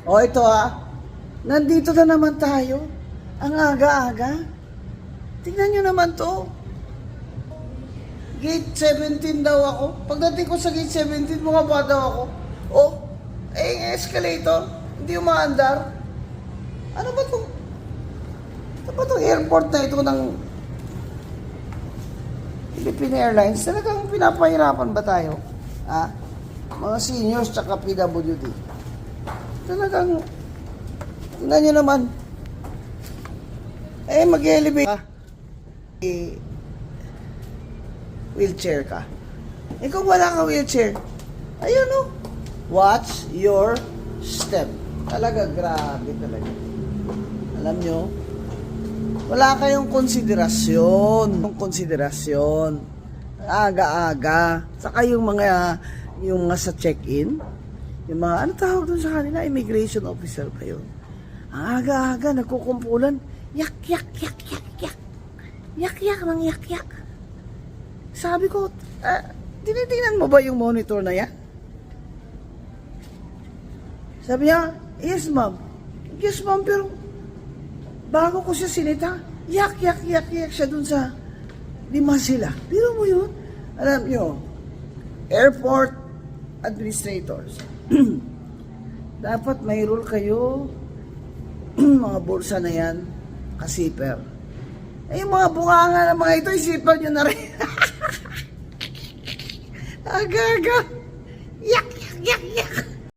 O ito nandito na naman tayo. Ang aga-aga. Tingnan nyo naman to. Gate 17 daw ako. Pagdating ko sa gate 17, bumaba daw ako. Oh, yung escalator, hindi umaandar. Ano ba to? Ano ba itong airport na ito ng Philippine Airlines? Talagang pinapahirapan ba tayo? Mga seniors tsaka PWD. Talagang, tingnan nyo naman. Mag-elevate. Wheelchair ka. Kung wala ka wheelchair, ayun watch your step. Talaga, grabe talaga. Alam nyo, wala kayong konsiderasyon. Aga-aga. Saka yung mga sa check-in, yung mga, ano tawag doon sa kanila? Immigration officer ba yun? Ang aga-aga, nagkukumpulan. Yak. Yak. Sabi ko, tinitingnan mo ba yung monitor na yan? Sabi niya, yes ma'am, pero bago ko siya sinita, yak siya dun sa 5 sila. Biro mo yun? Alam nyo, airport administrators, dapat may rule kayo, mga bulsa na yan, kasiper. Yung mga bunganga na mga ito, isipan nyo na rin. Aga. Yak.